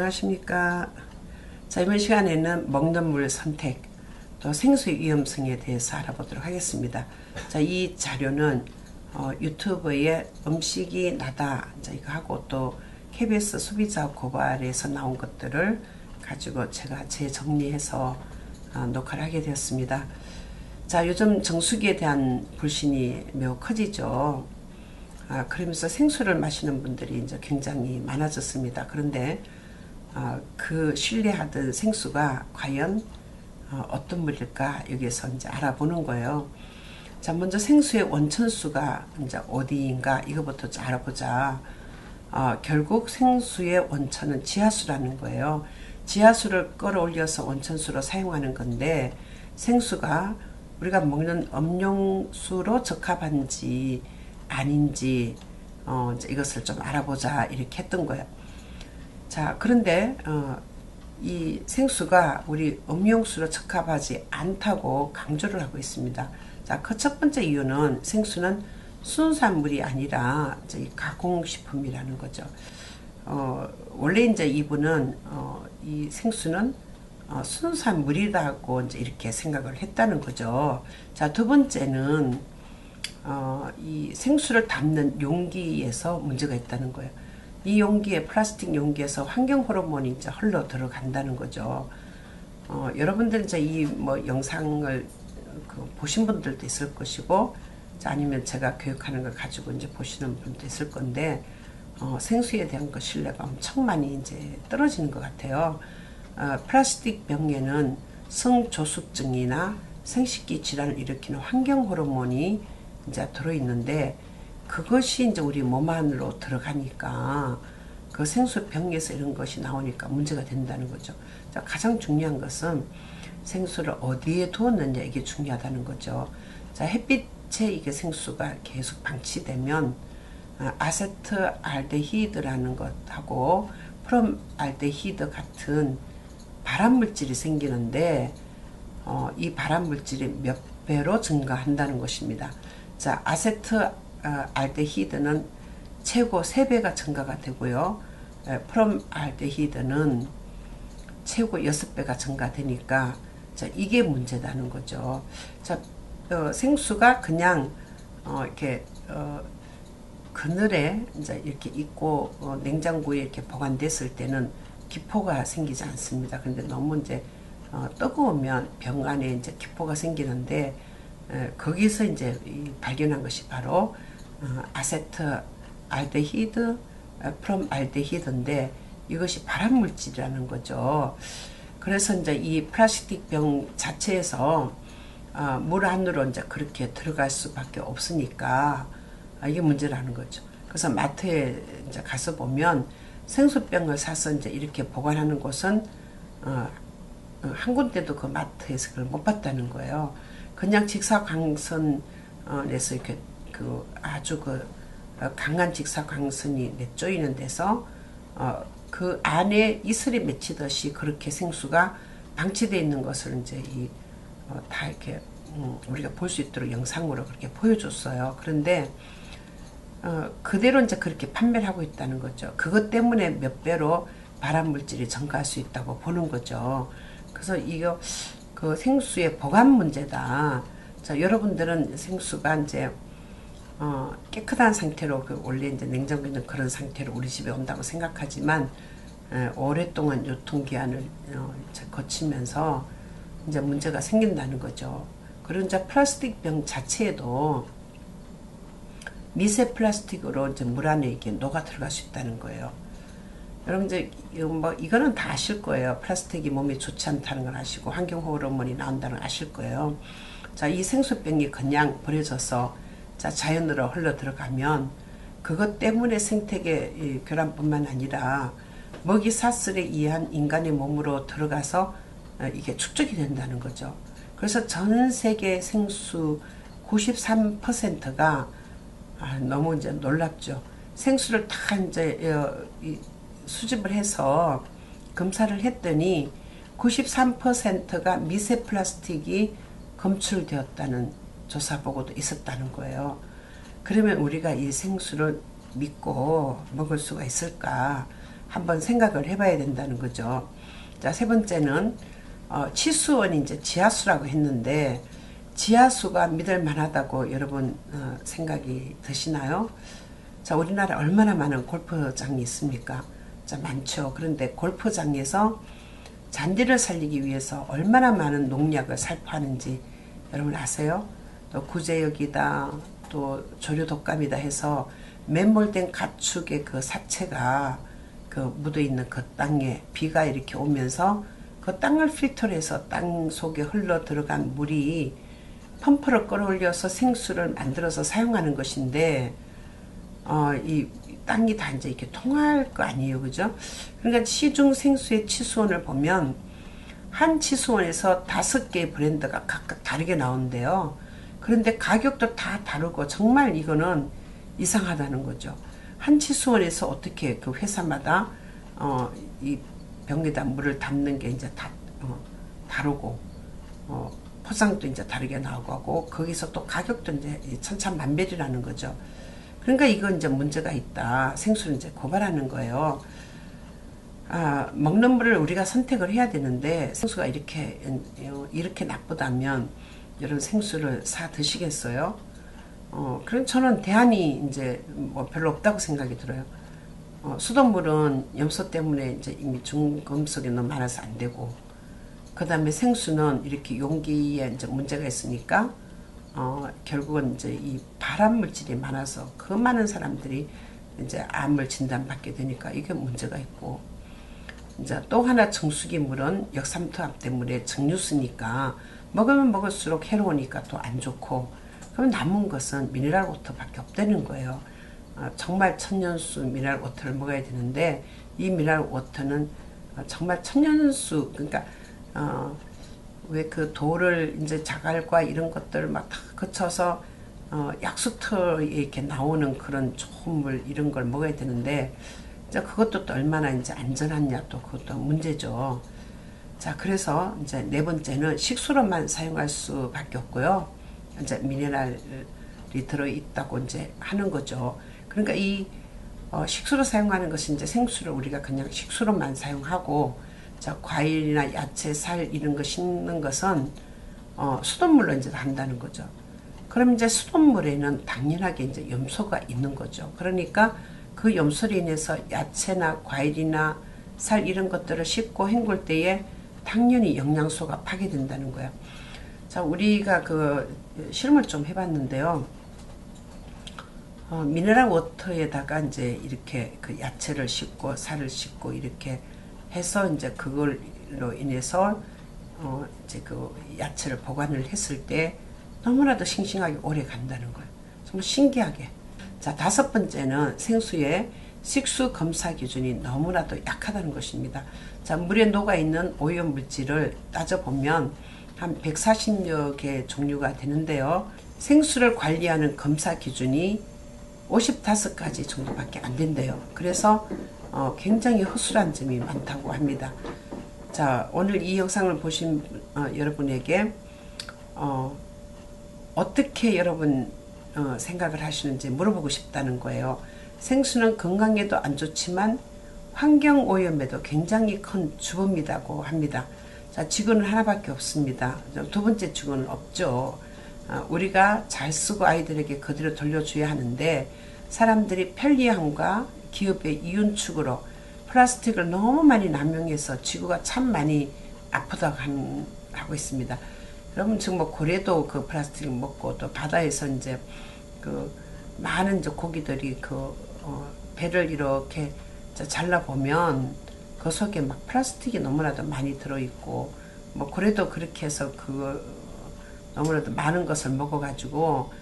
안녕하십니까. 자, 이번 시간에는 먹는 물 선택, 또 생수의 위험성에 대해서 알아보도록 하겠습니다. 자, 이 자료는 유튜브에 음식이 나다, 자, 이거 하고 또 KBS 소비자 고발에서 나온 것들을 가지고 제가 재정리해서 녹화를 하게 되었습니다. 자, 요즘 정수기에 대한 불신이 매우 커지죠. 그러면서 생수를 마시는 분들이 이제 굉장히 많아졌습니다. 그런데 그 신뢰하던 생수가 과연 어떤 물일까 여기에서 이제 알아보는 거예요. 자, 먼저 생수의 원천수가 이제 어디인가 이거부터 좀 알아보자. 결국 생수의 원천은 지하수라는 거예요. 지하수를 끌어올려서 원천수로 사용하는 건데 생수가 우리가 먹는 음용수로 적합한지 아닌지 이것을 좀 알아보자 이렇게 했던 거예요. 자, 그런데 이 생수가 우리 음용수로 적합하지 않다고 강조를 하고 있습니다. 자, 그 첫 번째 이유는 생수는 순수한 물이 아니라 이제 가공식품이라는 거죠. 원래 이제 이분은 이 생수는 순수한 물이라고 이제 이렇게 생각을 했다는 거죠. 자, 두 번째는 이 생수를 담는 용기에서 문제가 있다는 거예요. 이 용기에 플라스틱 용기에서 환경 호르몬이 이제 흘러 들어간다는 거죠. 여러분들 이제 이 뭐 영상을 보신 분들도 있을 것이고, 아니면 제가 교육하는 걸 가지고 이제 보시는 분도 있을 건데, 생수에 대한 그 신뢰가 엄청 많이 이제 떨어지는 것 같아요. 플라스틱 병에는 성조숙증이나 생식기 질환을 일으키는 환경 호르몬이 이제 들어있는데, 그것이 이제 우리 몸 안으로 들어가니까 그 생수병에서 이런 것이 나오니까 문제가 된다는 거죠. 자, 가장 중요한 것은 생수를 어디에 두었느냐 이게 중요하다는 거죠. 자, 햇빛에 이게 생수가 계속 방치되면 아세트알데히드라는 것하고 프롬알데히드 같은 발암물질이 생기는데 이 발암물질이 몇 배로 증가한다는 것입니다. 자, 아세트알데히드는 최고 3배가 증가가 되고요. 프롬알데히드는 최고 6배가 증가되니까 자, 이게 문제다는 거죠. 자, 생수가 그냥 이렇게 그늘에 이제 이렇게 있고 냉장고에 이렇게 보관됐을 때는 기포가 생기지 않습니다. 근데 너무 이제 뜨거우면 병 안에 이제 기포가 생기는데 거기서 이제 발견한 것이 바로 아세트알데히드, 프롬알데히드인데 이것이 발암물질이라는 거죠. 그래서 이제 이 플라스틱 병 자체에서 물 안으로 이제 그렇게 들어갈 수밖에 없으니까 이게 문제라는 거죠. 그래서 마트에 이제 가서 보면 생수병을 사서 이제 이렇게 보관하는 곳은 한 군데도 그 마트에서 그걸 못 봤다는 거예요. 그냥 직사광선에서 이렇게 아주 강한 직사광선이 내쪼이는 데서 그 안에 이슬이 맺히듯이 그렇게 생수가 방치되어 있는 것을 이제 다 이렇게 우리가 볼 수 있도록 영상으로 그렇게 보여줬어요. 그런데 그대로 이제 그렇게 판매를 하고 있다는 거죠. 그것 때문에 몇 배로 발암물질이 증가할 수 있다고 보는 거죠. 그래서 이거 그 생수의 보관 문제다. 자, 여러분들은 생수가 이제 깨끗한 상태로 원래 이제 냉장고에 있는 그런 상태로 우리 집에 온다고 생각하지만 오랫동안 유통기한을 거치면서 이제 문제가 생긴다는 거죠. 그리고 이제 플라스틱 병 자체에도 미세 플라스틱으로 이제 물 안에 이게 녹아 들어갈 수 있다는 거예요. 여러분 이제 이거는 다 아실 거예요. 플라스틱이 몸에 좋지 않다는 걸 아시고 환경 호르몬이 나온다는 걸 아실 거예요. 자, 이 생수병이 그냥 버려져서 자, 자연으로 흘러 들어가면 그것 때문에 생태계 교란뿐만 아니라 먹이 사슬에 의한 인간의 몸으로 들어가서 이게 축적이 된다는 거죠. 그래서 전 세계 생수 93%가 너무 이제 놀랍죠. 생수를 다 이제 수집을 해서 검사를 했더니 93%가 미세 플라스틱이 검출되었다는 조사 보고도 있었다는 거예요. 그러면 우리가 이 생수를 믿고 먹을 수가 있을까? 한번 생각을 해봐야 된다는 거죠. 자, 세 번째는 치수원이 이제 지하수라고 했는데 지하수가 믿을 만하다고 여러분 생각이 드시나요? 자, 우리나라 얼마나 많은 골프장이 있습니까? 자, 많죠. 그런데 골프장에서 잔디를 살리기 위해서 얼마나 많은 농약을 살포하는지 여러분 아세요? 또 구제역이다, 또 조류독감이다 해서 매몰된 가축의 그 사체가 그 묻어있는 그 땅에 비가 이렇게 오면서 그 땅을 필터로 해서 땅 속에 흘러 들어간 물이 펌프를 끌어올려서 생수를 만들어서 사용하는 것인데 이 땅이 다 이제 이렇게 통할 거 아니에요, 그죠? 그러니까 시중 생수의 치수원을 보면 한 치수원에서 5개의 브랜드가 각각 다르게 나오는데요. 그런데 가격도 다 다르고 정말 이거는 이상하다는 거죠. 한 치수원에서 어떻게 그 회사마다 이 병에다 물을 담는 게 이제 다 다르고 포장도 이제 다르게 나오고 하고 거기서 또 가격도 이제 천차만별이라는 거죠. 그러니까 이건 이제 문제가 있다. 생수를 이제 고발하는 거예요. 먹는 물을 우리가 선택을 해야 되는데 생수가 이렇게 나쁘다면 여러분 생수를 사 드시겠어요? 그럼 저는 대안이 이제 뭐 별로 없다고 생각이 들어요. 수돗물은 염소 때문에 이제 이미 중금속이 너무 많아서 안 되고, 그 다음에 생수는 이렇게 용기에 이제 문제가 있으니까, 결국은 이제 이 발암 물질이 많아서 그 많은 사람들이 이제 암을 진단받게 되니까 이게 문제가 있고, 이제 또 하나 정수기 물은 역삼투압 때문에 정류수니까 먹으면 먹을수록 해로우니까 또 안 좋고, 그럼 남은 것은 미네랄 워터밖에 없다는 거예요. 정말 천연수 미네랄 워터를 먹어야 되는데 이 미네랄 워터는 정말 천연수, 그러니까 왜 그 돌을 이제 자갈과 이런 것들을 막 다 거쳐서 약수터에 이렇게 나오는 그런 좋은 물 이런 걸 먹어야 되는데 이제 그것도 또 얼마나 이제 안전하냐 또 그것도 문제죠. 자, 그래서 이제 네 번째는 식수로만 사용할 수밖에 없고요. 이제 미네랄이 들어있다고 이제 하는 거죠. 그러니까 이 식수로 사용하는 것이 이제 생수를 우리가 그냥 식수로만 사용하고, 자, 과일이나 야채, 살 이런 거 씻는 것은 수돗물로 이제 한다는 거죠. 그럼 이제 수돗물에는 당연하게 이제 염소가 있는 거죠. 그러니까 그 염소로 인해서 야채나 과일이나 살 이런 것들을 씻고 헹굴 때에 당연히 영양소가 파괴된다는 거예요. 자, 우리가 그 실험을 좀 해봤는데요. 미네랄 워터에다가 이제 이렇게 그 야채를 씻고 살을 씻고 이렇게 해서 이제 그걸로 인해서 이제 그 야채를 보관을 했을 때 너무나도 싱싱하게 오래 간다는 거예요. 정말 신기하게. 자, 다섯 번째는 생수의 식수 검사 기준이 너무나도 약하다는 것입니다. 자, 물에 녹아있는 오염 물질을 따져보면 한 140여 개 종류가 되는데요. 생수를 관리하는 검사 기준이 55가지 정도밖에 안 된대요. 그래서 굉장히 허술한 점이 많다고 합니다. 자, 오늘 이 영상을 보신 여러분에게 어떻게 여러분 생각을 하시는지 물어보고 싶다는 거예요. 생수는 건강에도 안 좋지만 환경오염에도 굉장히 큰 주범이라고 합니다. 자, 지구는 하나밖에 없습니다. 두 번째 지구는 없죠. 우리가 잘 쓰고 아이들에게 그대로 돌려줘야 하는데 사람들이 편리함과 기업의 이윤축으로 플라스틱을 너무 많이 남용해서 지구가 참 많이 아프다고 하고 있습니다. 여러분 지금 뭐 고래도 그 플라스틱을 먹고 또 바다에서 이제 그 많은 이제 고기들이 그 배를 이렇게 잘라보면 그 속에 막 플라스틱이 너무나도 많이 들어있고, 뭐 고래도 그렇게 해서 그 너무나도 많은 것을 먹어가지고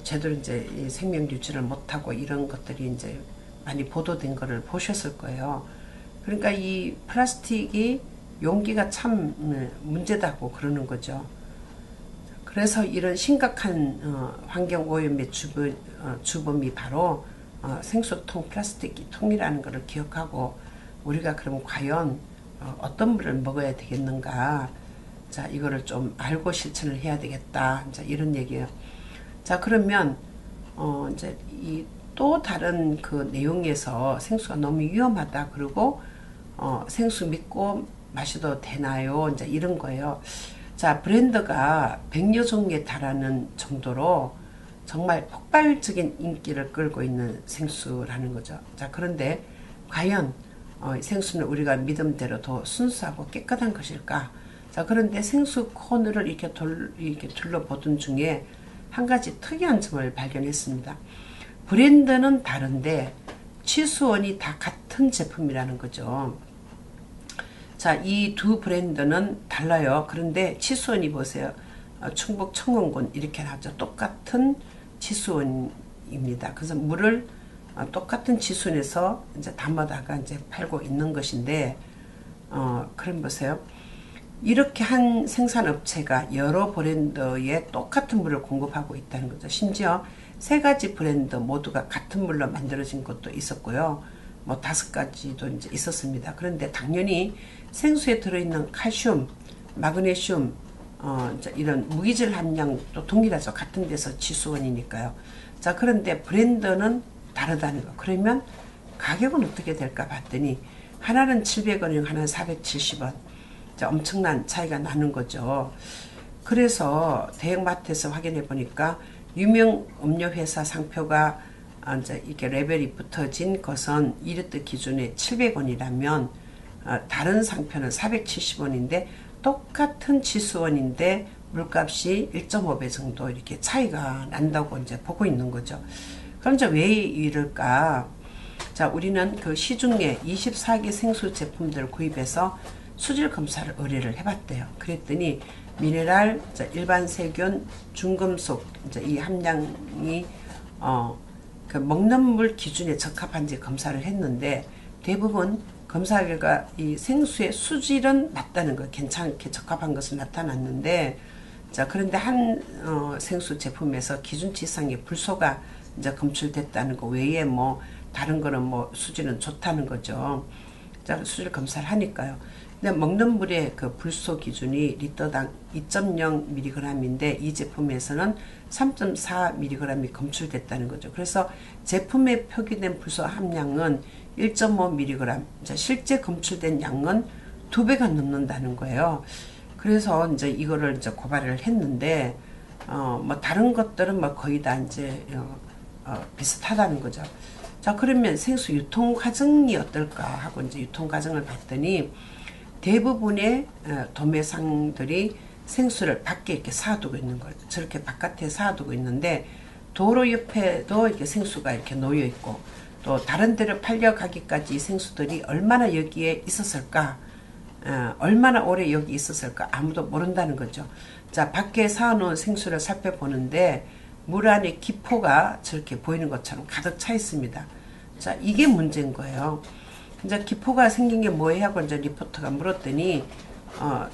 제대로 이제 생명 유지를 못하고 이런 것들이 이제 많이 보도된 거를 보셨을 거예요. 그러니까 이 플라스틱이 용기가 참 문제다고 그러는 거죠. 그래서 이런 심각한 환경오염의 주범이 바로 생수통 플라스틱 통이라는 것을 기억하고 우리가 그럼 과연 어떤 물을 먹어야 되겠는가, 자, 이거를 좀 알고 실천을 해야 되겠다, 자, 이런 얘기예요. 자, 그러면 이제 이 또 다른 그 내용에서 생수가 너무 위험하다. 그리고 생수 믿고 마셔도 되나요? 이제 이런 거예요. 자, 브랜드가 100여 종에 달하는 정도로 정말 폭발적인 인기를 끌고 있는 생수라는 거죠. 자, 그런데 과연 생수는 우리가 믿음대로 더 순수하고 깨끗한 것일까? 자, 그런데 생수 코너를 이렇게 둘러보던 중에 한 가지 특이한 점을 발견했습니다. 브랜드는 다른데 취수원이 다 같은 제품이라는 거죠. 자, 이 두 브랜드는 달라요. 그런데 취수원이 보세요. 충북 청원군 이렇게 나왔죠. 똑같은 취수원입니다. 그래서 물을 똑같은 취수원에서 이제 담아다가 이제 팔고 있는 것인데, 그럼 보세요. 이렇게 한 생산업체가 여러 브랜드에 똑같은 물을 공급하고 있다는 거죠. 심지어 3가지 브랜드 모두가 같은 물로 만들어진 것도 있었고요. 뭐 5가지도 이제 있었습니다. 그런데 당연히 생수에 들어있는 칼슘, 마그네슘, 이런 무기질 함량도 동일하죠. 같은 데서 취수원이니까요. 자, 그런데 브랜드는 다르다는 거. 그러면 가격은 어떻게 될까 봤더니 하나는 700원이고 하나는 470원. 자, 엄청난 차이가 나는 거죠. 그래서 대형마트에서 확인해 보니까 유명 음료회사 상표가 이제 이렇게 레벨이 붙어진 것은 1리터 기준에 700원이라면 다른 상표는 470원인데 똑같은 취수원인데 물값이 1.5배 정도 이렇게 차이가 난다고 이제 보고 있는 거죠. 그럼 이제 왜 이럴까? 자, 우리는 그 시중에 24개 생수 제품들을 구입해서 수질 검사를 의뢰를 해봤대요. 그랬더니 미네랄, 일반 세균, 중금속 이제 이 함량이 그 먹는 물 기준에 적합한지 검사를 했는데 대부분 검사 결과 이 생수의 수질은 맞다는 거, 괜찮게 적합한 것은 나타났는데, 자, 그런데 한 생수 제품에서 기준치 이상의 불소가 이제 검출됐다는 거 외에 뭐 다른 거는 뭐 수질은 좋다는 거죠. 자, 수질 검사를 하니까요. 근데 먹는 물의 그 불소 기준이 리터당 2.0mg인데 이 제품에서는 3.4mg이 검출됐다는 거죠. 그래서 제품에 표기된 불소 함량은 1.5mg, 실제 검출된 양은 2배가 넘는다는 거예요. 그래서 이제 이거를 이제 고발을 했는데, 뭐 다른 것들은 뭐 거의 다 이제 비슷하다는 거죠. 자, 그러면 생수 유통 과정이 어떨까 하고 이제 유통 과정을 봤더니 대부분의 도매상들이 생수를 밖에 이렇게 사두고 있는 거예요. 저렇게 바깥에 사두고 있는데 도로 옆에도 이렇게 생수가 이렇게 놓여 있고 또 다른 데를 팔려가기까지 이 생수들이 얼마나 여기에 있었을까, 얼마나 오래 여기 있었을까 아무도 모른다는 거죠. 자, 밖에 사놓은 생수를 살펴보는데 물 안에 기포가 저렇게 보이는 것처럼 가득 차 있습니다. 자, 이게 문제인 거예요. 이제 기포가 생긴 게 뭐예요? 하고 이제 리포터가 물었더니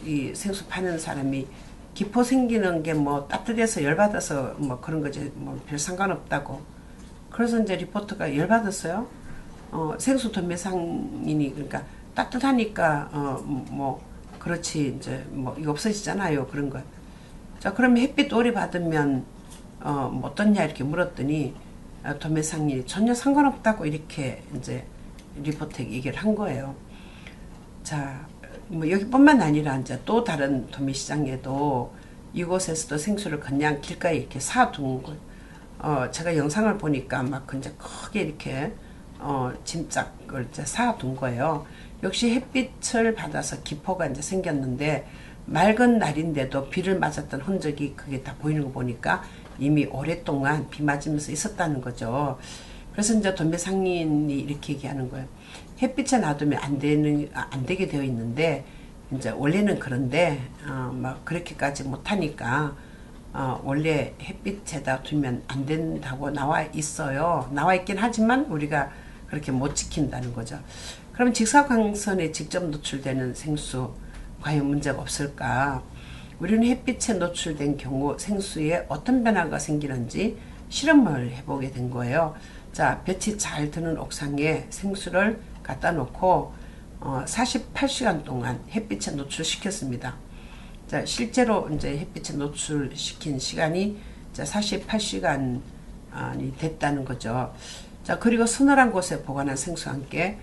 이 생수 파는 사람이 기포 생기는 게 뭐 따뜻해서 열받아서 뭐 그런 거지 뭐 별 상관없다고. 그래서 이제 리포터가 열받았어요. 생수 도매상이니 그러니까 따뜻하니까 뭐 그렇지 이제 뭐 이거 없어지잖아요. 그런 거. 자, 그러면 햇빛 오래 받으면 뭐 어떻냐 이렇게 물었더니 도매상이 전혀 상관없다고 이렇게 이제 리포터에게 얘기를 한 거예요. 자, 뭐 여기뿐만 아니라 이제 또 다른 도매시장에도 이곳에서도 생수를 그냥 길가에 이렇게 사둔 거. 제가 영상을 보니까 막 이제 크게 이렇게 짐짝을 이제 사둔 거예요. 역시 햇빛을 받아서 기포가 이제 생겼는데 맑은 날인데도 비를 맞았던 흔적이 그게 다 보이는 거 보니까 이미 오랫동안 비 맞으면서 있었다는 거죠. 그래서 이제 도매상인이 이렇게 얘기하는 거예요. 햇빛에 놔두면 안 되게 되어 있는데, 이제 원래는 그런데, 막 그렇게까지 못하니까, 원래 햇빛에다 두면 안 된다고 나와 있어요. 나와 있긴 하지만 우리가 그렇게 못 지킨다는 거죠. 그럼 직사광선에 직접 노출되는 생수, 과연 문제가 없을까? 우리는 햇빛에 노출된 경우 생수에 어떤 변화가 생기는지 실험을 해보게 된 거예요. 자, 볕이 잘 드는 옥상에 생수를 갖다 놓고 48시간 동안 햇빛에 노출시켰습니다. 자, 실제로 이제 햇빛에 노출시킨 시간이 48시간이 됐다는 거죠. 자, 그리고 서늘한 곳에 보관한 생수와 함께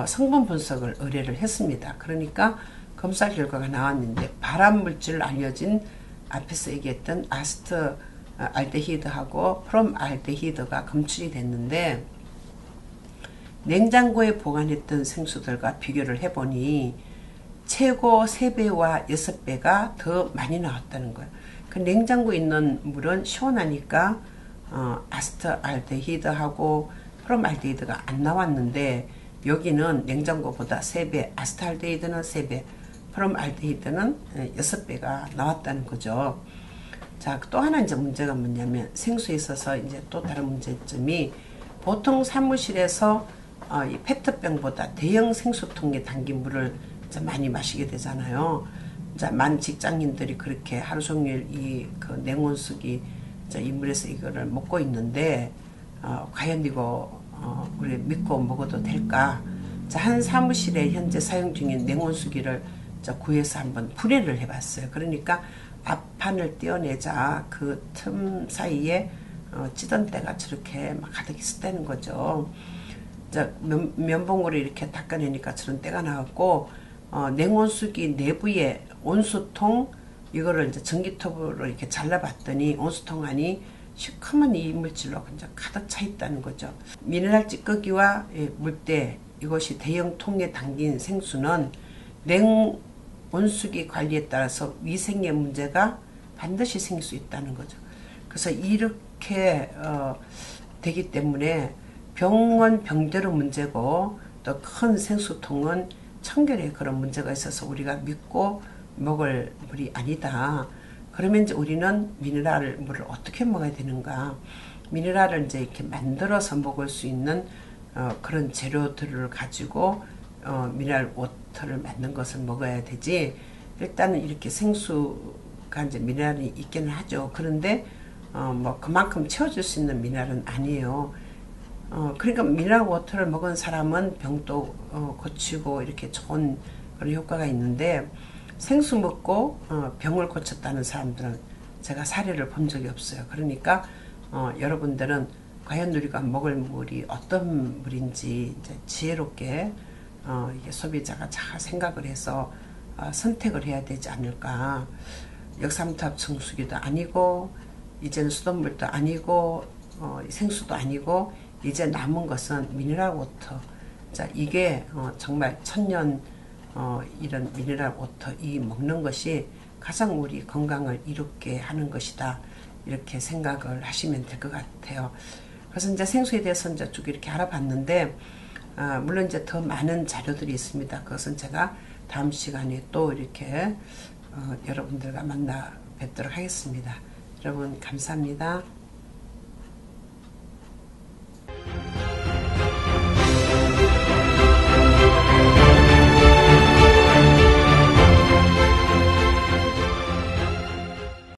성분 분석을 의뢰를 했습니다. 그러니까 검사 결과가 나왔는데 발암 물질 알려진 앞에서 얘기했던 아스트 알데히드하고 프롬알데히드가 검출이 됐는데 냉장고에 보관했던 생수들과 비교를 해보니 최고 3배와 6배가 더 많이 나왔다는 거예요. 그 냉장고에 있는 물은 시원하니까 아스트알데히드하고 프롬알데히드가 안 나왔는데 여기는 냉장고보다 3배, 아스트알데히드는 3배, 프롬알데히드는 6배가 나왔다는 거죠. 자, 또 하나 이제 문제가 뭐냐면 생수에 있어서 이제 또 다른 문제점이 보통 사무실에서 이 페트병보다 대형 생수통에 담긴 물을 이제 많이 마시게 되잖아요. 이제 많은 직장인들이 그렇게 하루 종일 그 냉온수기 이 물에서 이거를 먹고 있는데 과연 이거 우리 믿고 먹어도 될까? 자, 한 사무실에 현재 사용 중인 냉온수기를 구해서 한번 분해를 해봤어요. 그러니까 앞판을 떼어내자 그 틈 사이에 찌던 때가 저렇게 막 가득 있었다는 거죠. 자, 면봉으로 이렇게 닦아내니까 저런 때가 나왔고 냉온수기 내부에 온수통 이거를 이제 전기톱으로 이렇게 잘라봤더니 온수통 안이 시커먼 이물질로 이제 가득 차 있다는 거죠. 미네랄 찌꺼기와 물때 이것이 대형 통에 담긴 생수는 냉온수기 관리에 따라서 위생의 문제가 반드시 생길 수 있다는 거죠. 그래서 이렇게 되기 때문에 병은 병대로 문제고 또 큰 생수통은 청결에 그런 문제가 있어서 우리가 믿고 먹을 물이 아니다. 그러면 이제 우리는 미네랄 물을 어떻게 먹어야 되는가? 미네랄을 이제 이렇게 만들어서 먹을 수 있는 그런 재료들을 가지고 미네랄 워터를 만든 것을 먹어야 되지. 일단은 이렇게 생수가 이제 미네랄이 있기는 하죠. 그런데 뭐 그만큼 채워줄 수 있는 미네랄은 아니에요. 그러니까 미네랄 워터를 먹은 사람은 병도 고치고 이렇게 좋은 그런 효과가 있는데 생수 먹고 병을 고쳤다는 사람들은 제가 사례를 본 적이 없어요. 그러니까 여러분들은 과연 우리가 먹을 물이 어떤 물인지 이제 지혜롭게 이게 소비자가 잘 생각을 해서 선택을 해야 되지 않을까. 역삼탑 정수기도 아니고 이제는 수돗물도 아니고 생수도 아니고 이제 남은 것은 미네랄 워터. 자, 이게 정말 천년 이런 미네랄 워터 이 먹는 것이 가장 우리 건강을 이롭게 하는 것이다. 이렇게 생각을 하시면 될 것 같아요. 그래서 이제 생수에 대해서 이제 쭉 이렇게 알아봤는데 물론 이제 더 많은 자료들이 있습니다. 그것은 제가 다음 시간에 또 이렇게 여러분들과 만나 뵙도록 하겠습니다. 여러분 감사합니다.